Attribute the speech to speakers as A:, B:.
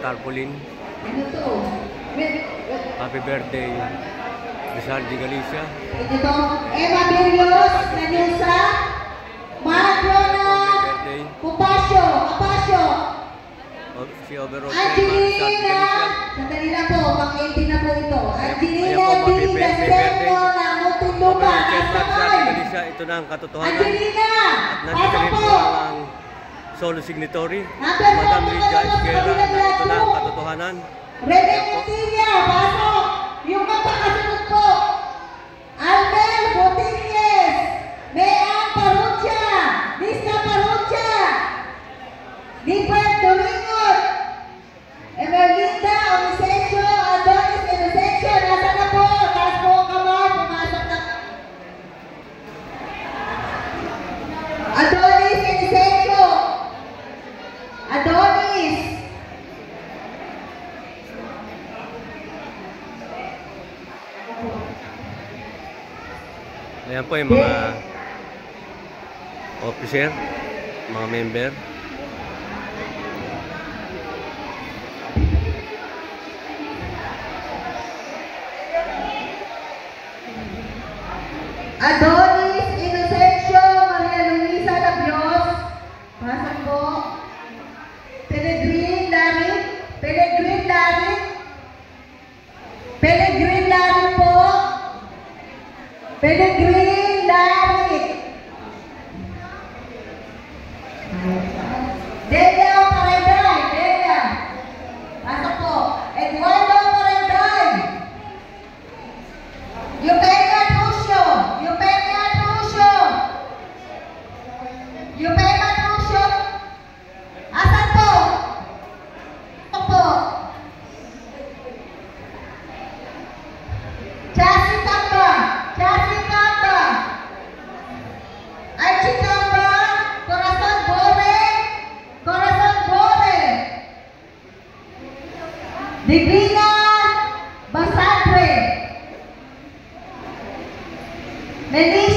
A: tarpaulin. Happy birthday, Rizal de Galicia.
B: Ito, Eva Berrios, Nanusa, Marlona, Apasio,
A: Si Overall
B: Angelina, sandali na po, pang-18 na po ito. Angelina D. Gaserno na Muntinlupa, Asakay.
A: Ito na ang katotohanan.
B: Angelina,
A: At nandito rin po ang solo signatory,
B: Number
A: Madam
B: 4,
A: Lydia Esquera, na ito na ang
B: po.
A: katotohanan.
B: Rene Cecilia, pasok. Yung magkakasunod po. Albel Botilles, Mean Parucha, Lisa Parucha, Gilbert Domingot, Emerlinda Onisencio, Adonis Inocencio, nasa na po? Taas po ang kamay, pumasok na. Adonis Inocencio, Adonis.
A: Ayan po yung mga officer, mga member.
B: Adonis Inocencio, Maria Luisa Labios, pasok po. Pellegrin Larit, Pellegrin Larit, Pellegrin Larit po. Pellegrin Larit. Delia Parenday, Delia. Pasok po. Eduardo Parenday. Eupenia Trucio, Eupenia Trucio. Eupenia Trucio. Asan po? Opo. Chasi Tamba, Chasi Tamba. Archie Tamba, Corazon Bore, Corazon Bore. Divina Basadre. Melissa